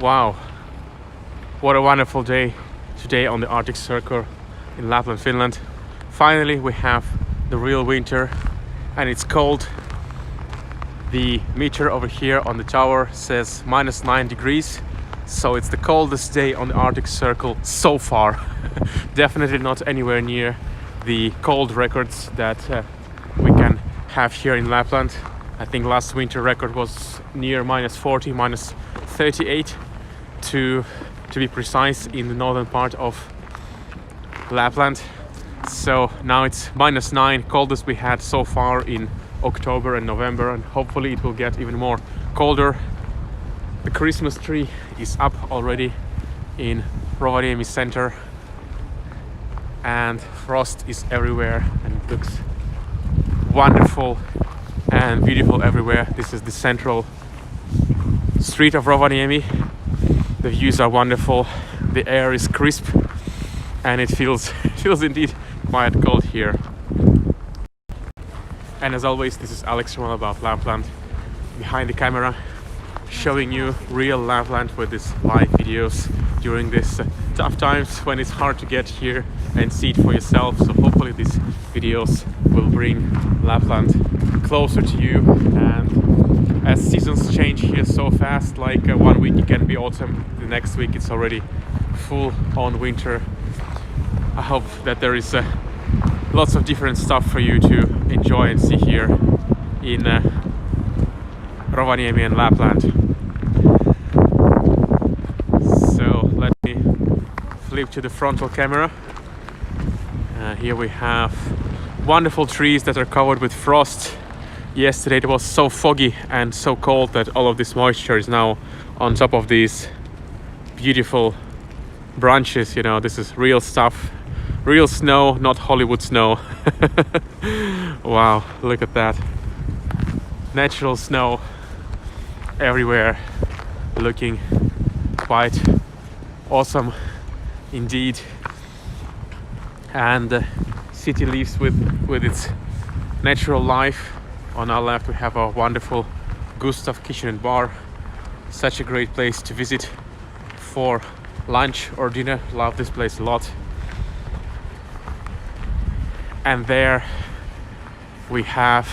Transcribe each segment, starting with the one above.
Wow, what a wonderful day today on the Arctic Circle in Lapland, Finland. Finally, we have the real winter and it's cold. The meter over here on the tower says -9 degrees, so it's the coldest day on the Arctic Circle so far. Definitely not anywhere near the cold records that we can have here in Lapland. I think last winter record was near -40, -38 to be precise, in the northern part of Lapland. So now it's -9, coldest we had so far in October and November, and hopefully it will get even more colder. The Christmas tree is up already in Rovaniemi center, and frost is everywhere and it looks wonderful and beautiful everywhere. This is the central street of Rovaniemi. The views are wonderful, the air is crisp, and it feels indeed quite cold here. And as always, this is Alex from about Lapland behind the camera, showing you real Lapland with these live videos during this tough times when it's hard to get here and see it for yourself. So hopefully these videos will bring Lapland closer to you. And as seasons change here so fast, like 1 week it can be autumn, the next week it's already full on winter. I hope that there is lots of different stuff for you to enjoy and see here in Rovaniemi and Lapland. So let me flip to the frontal camera. Here we have wonderful trees that are covered with frost. Yesterday it was so foggy and so cold that all of this moisture is now on top of these beautiful branches. You know, this is real stuff. Real snow, not Hollywood snow. Wow, look at that. Natural snow everywhere, looking quite awesome indeed. And the city lives with its natural life. On our left we have a wonderful Gustav Kitchen and Bar. Such a great place to visit for lunch or dinner. Love this place a lot. And there we have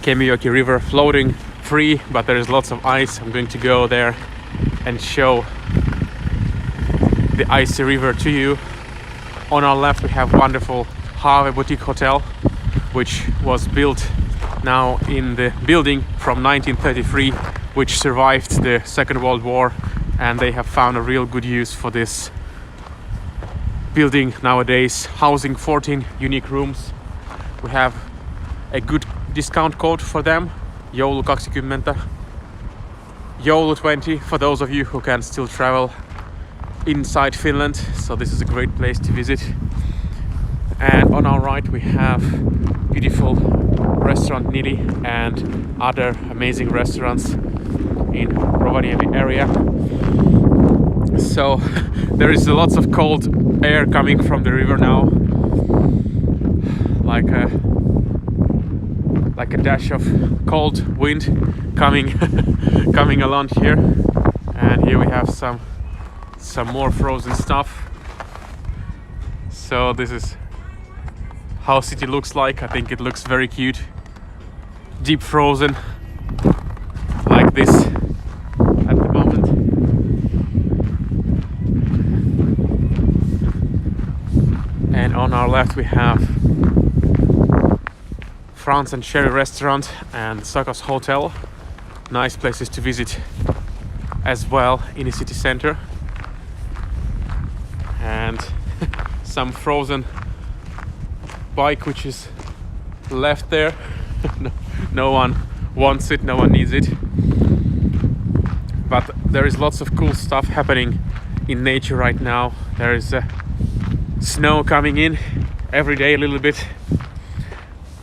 Kemijoki River floating free, but there is lots of ice. I'm going to go there and show the icy river to you. On our left we have wonderful Haave Boutique Hotel, which was built now in the building from 1933, which survived the Second World War, and they have found a real good use for this building nowadays, housing 14 unique rooms. We have a good discount code for them, Joulu20, Joulu20, for those of you who can still travel inside Finland. So this is a great place to visit. And on our right we have beautiful restaurant Nili and other amazing restaurants in Rovaniemi area. So there is lots of cold air coming from the river now, like a dash of cold wind coming along here. And here we have some more frozen stuff. So this is how city looks like. I think it looks very cute, deep frozen like this at the moment. And on our left we have Franz and Sherry restaurant and Sakas Hotel. Nice places to visit as well in the city center. And some frozen bike which is left there. No one wants it, no one needs it. But there is lots of cool stuff happening in nature right now. There is snow coming in every day a little bit.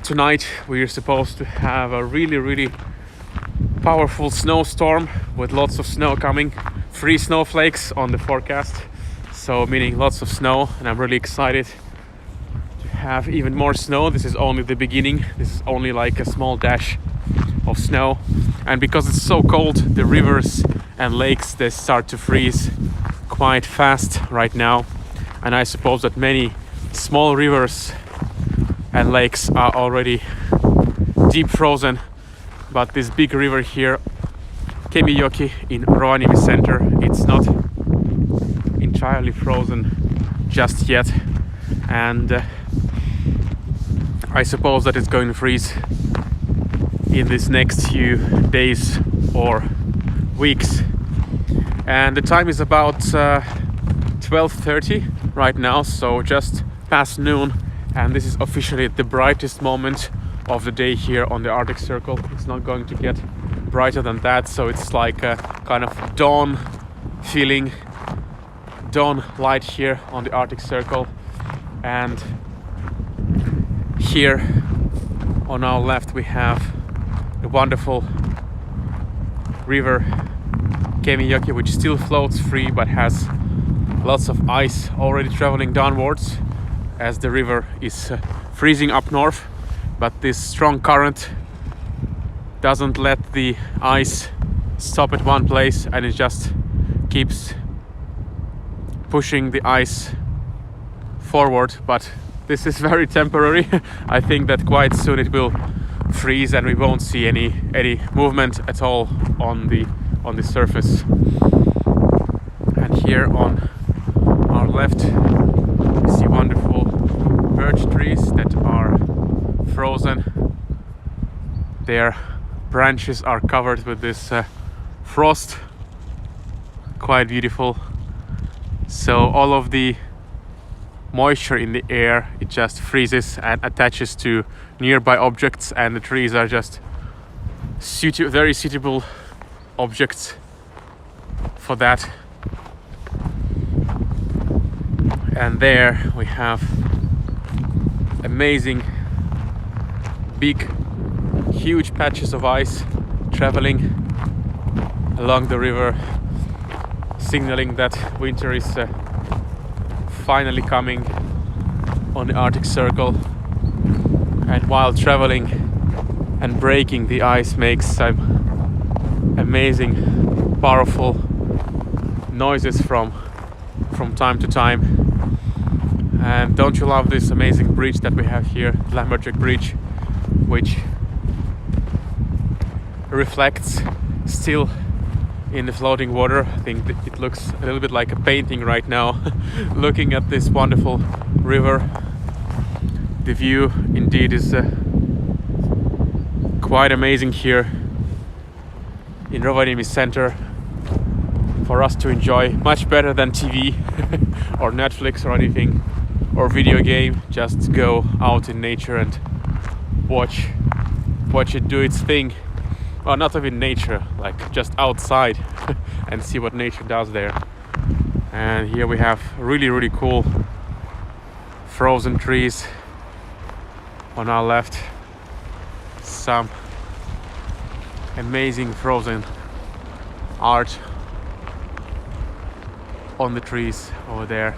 Tonight we are supposed to have a really powerful snowstorm with lots of snow coming, 3 snowflakes on the forecast, so meaning lots of snow, and I'm really excited to have even more snow. This is only the beginning. This is only like a small dash of snow, and because it's so cold, the rivers and lakes, they start to freeze quite fast right now, and I suppose that many small rivers and lakes are already deep frozen, but this big river here, Kemijoki in Rovaniemi center, it's not entirely frozen just yet, and I suppose that it's going to freeze in this next few days or weeks. And the time is about 12:30 right now, so just past noon, and this is officially the brightest moment of the day here on the Arctic Circle. It's not going to get brighter than that, so it's like a kind of dawn feeling, dawn light here on the Arctic Circle. And here on our left we have the wonderful river Kemijoki, which still floats free but has lots of ice already traveling downwards as the river is freezing up north. But this strong current doesn't let the ice stop at one place, and it just keeps pushing the ice forward. But this is very temporary. I think that quite soon it will freeze and we won't see any movement at all on the surface. And here on our left we see wonderful birch trees that are frozen. Their branches are covered with this frost. Quite beautiful. So all of the moisture in the air, it just freezes and attaches to nearby objects, and the trees are just very suitable objects for that. And there we have amazing big huge patches of ice traveling along the river, signaling that winter is finally coming on the Arctic Circle. And while traveling and breaking the ice makes some amazing powerful noises from time to time. And don't you love this amazing bridge that we have here, Lapland Bridge, which reflects still in the floating water. I think it looks a little bit like a painting right now looking at this wonderful river. The view indeed is quite amazing here in Rovaniemi center for us to enjoy, much better than TV or Netflix or anything, or video game. Just go out in nature and watch it do its thing. Well, not even nature, like just outside and see what nature does there. And here we have really cool frozen trees on our left. Some amazing frozen art on the trees over there.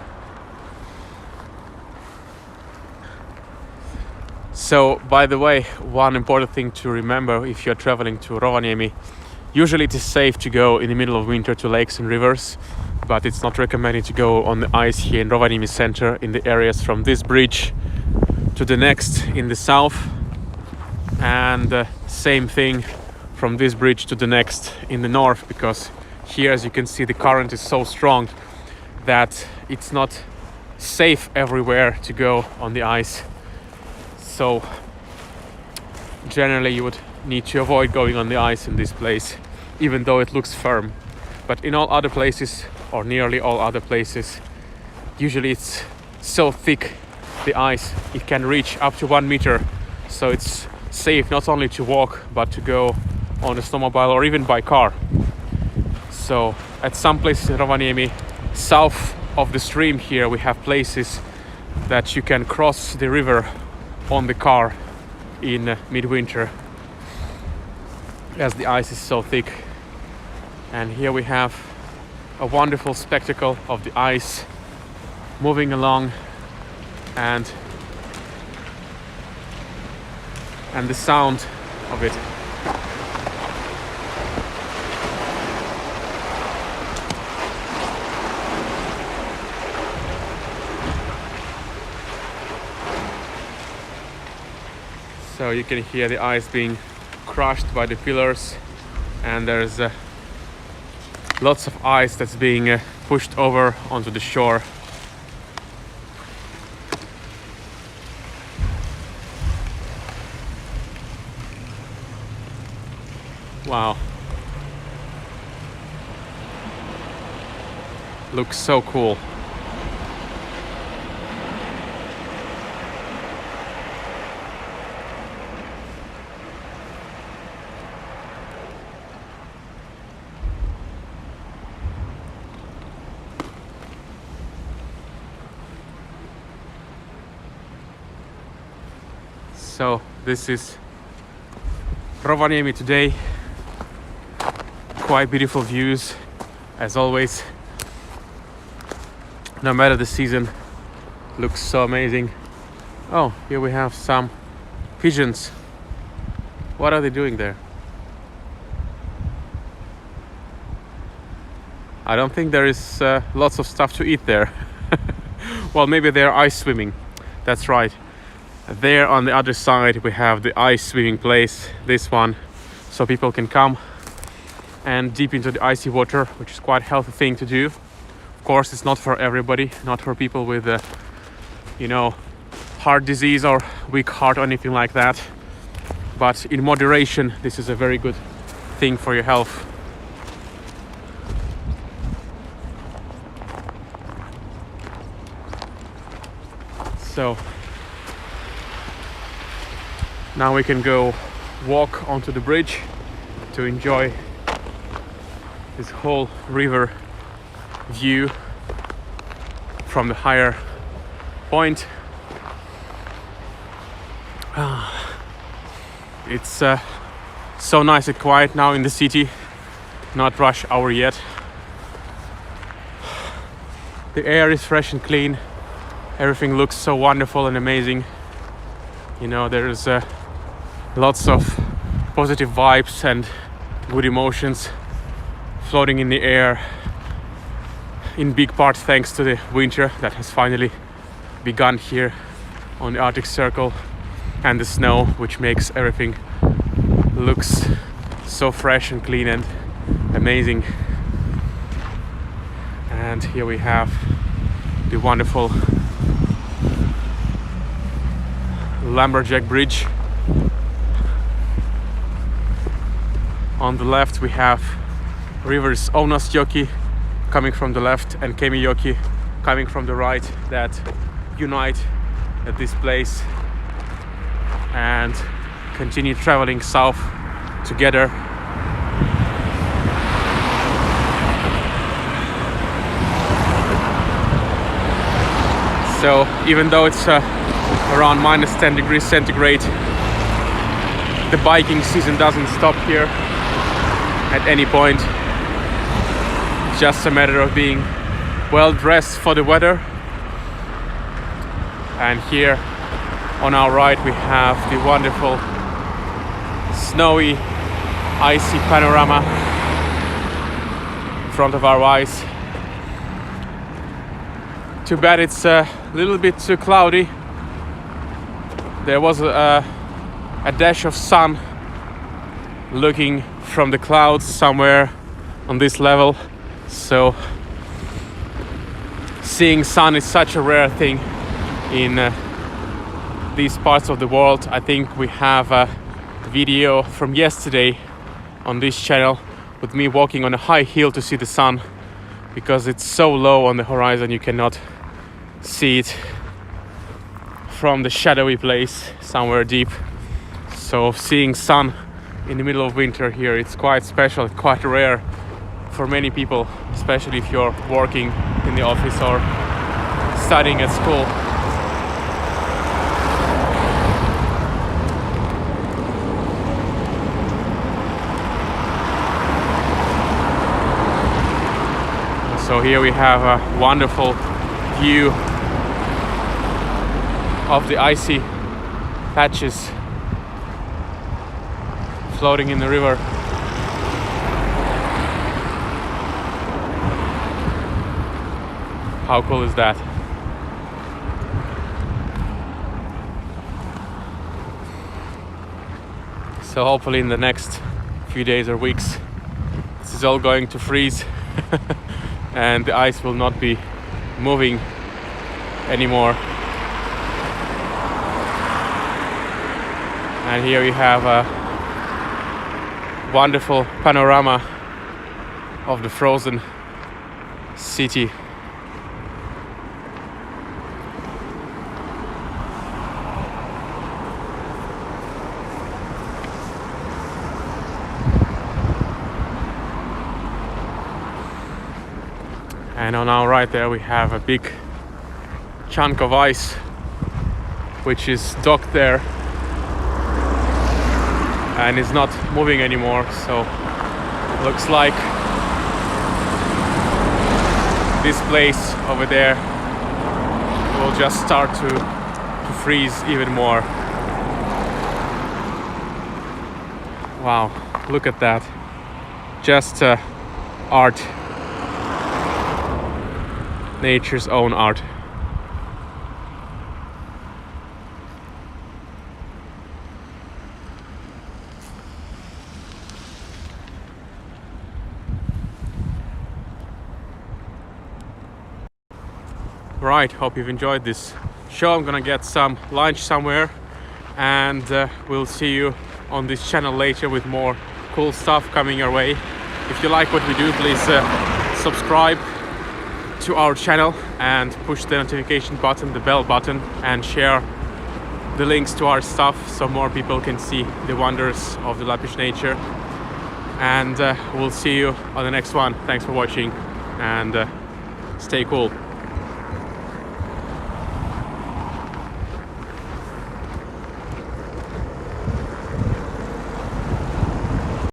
So, by the way, one important thing to remember if you're traveling to Rovaniemi, usually it is safe to go in the middle of winter to lakes and rivers, but it's not recommended to go on the ice here in Rovaniemi center, in the areas from this bridge to the next in the south, and same thing from this bridge to the next in the north, because here, as you can see, the current is so strong that it's not safe everywhere to go on the ice. So generally you would need to avoid going on the ice in this place, even though it looks firm. But in all other places, or nearly all other places, usually it's so thick, the ice, it can reach up to 1 meter. So it's safe not only to walk, but to go on a snowmobile or even by car. So at some places in Rovaniemi, south of the stream here, we have places that you can cross the river on the car in midwinter, as the ice is so thick. And here we have a wonderful spectacle of the ice moving along, and the sound of it So you can hear the ice being crushed by the pillars, and there's lots of ice that's being pushed over onto the shore. Wow. Looks so cool. So this is Rovaniemi today. Quite beautiful views as always. No matter the season, looks so amazing. Oh, here we have some pigeons. What are they doing there? I don't think there is lots of stuff to eat there. Well, maybe they're ice swimming. That's right. There on the other side we have the ice swimming place, this one, so people can come and deep into the icy water, which is quite a healthy thing to do. Of course, it's not for everybody, not for people with heart disease or weak heart or anything like that, but in moderation this is a very good thing for your health. So now we can go walk onto the bridge to enjoy this whole river view from the higher point. It's so nice and quiet now in the city, not rush hour yet. The air is fresh and clean, everything looks so wonderful and amazing. There's lots of positive vibes and good emotions floating in the air, in big part thanks to the winter that has finally begun here on the Arctic Circle, and the snow, which makes everything looks so fresh and clean and amazing. And here we have the wonderful Lumberjack Bridge. On the left we have rivers Ounasjoki coming from the left and Kemijoki coming from the right, that unite at this place and continue traveling south together. So even though it's around -10 degrees centigrade, the biking season doesn't stop here at any point. It's just a matter of being well dressed for the weather. And here on our right we have the wonderful snowy, icy panorama in front of our eyes. Too bad it's a little bit too cloudy. There was a dash of sun looking from the clouds somewhere on this level, so seeing sun is such a rare thing in these parts of the world. I think we have a video from yesterday on this channel with me walking on a high hill to see the sun, because it's so low on the horizon you cannot see it from the shadowy place somewhere deep. So seeing sun in the middle of winter here, it's quite special, quite rare for many people, especially if you're working in the office or studying at school. So here we have a wonderful view of the icy patches floating in the river. How cool is that? So hopefully in the next few days or weeks this is all going to freeze and the ice will not be moving anymore. And here we have a wonderful panorama of the frozen city. And on our right there we have a big chunk of ice which is docked there and is not moving anymore, so looks like this place over there will just start to freeze even more. Wow, look at that. Just art. Nature's own art. Right, hope you've enjoyed this show. I'm gonna get some lunch somewhere and we'll see you on this channel later with more cool stuff coming your way. If you like what we do, please subscribe to our channel and push the notification button, the bell button, and share the links to our stuff so more people can see the wonders of the Lappish nature. And we'll see you on the next one. Thanks for watching and stay cool.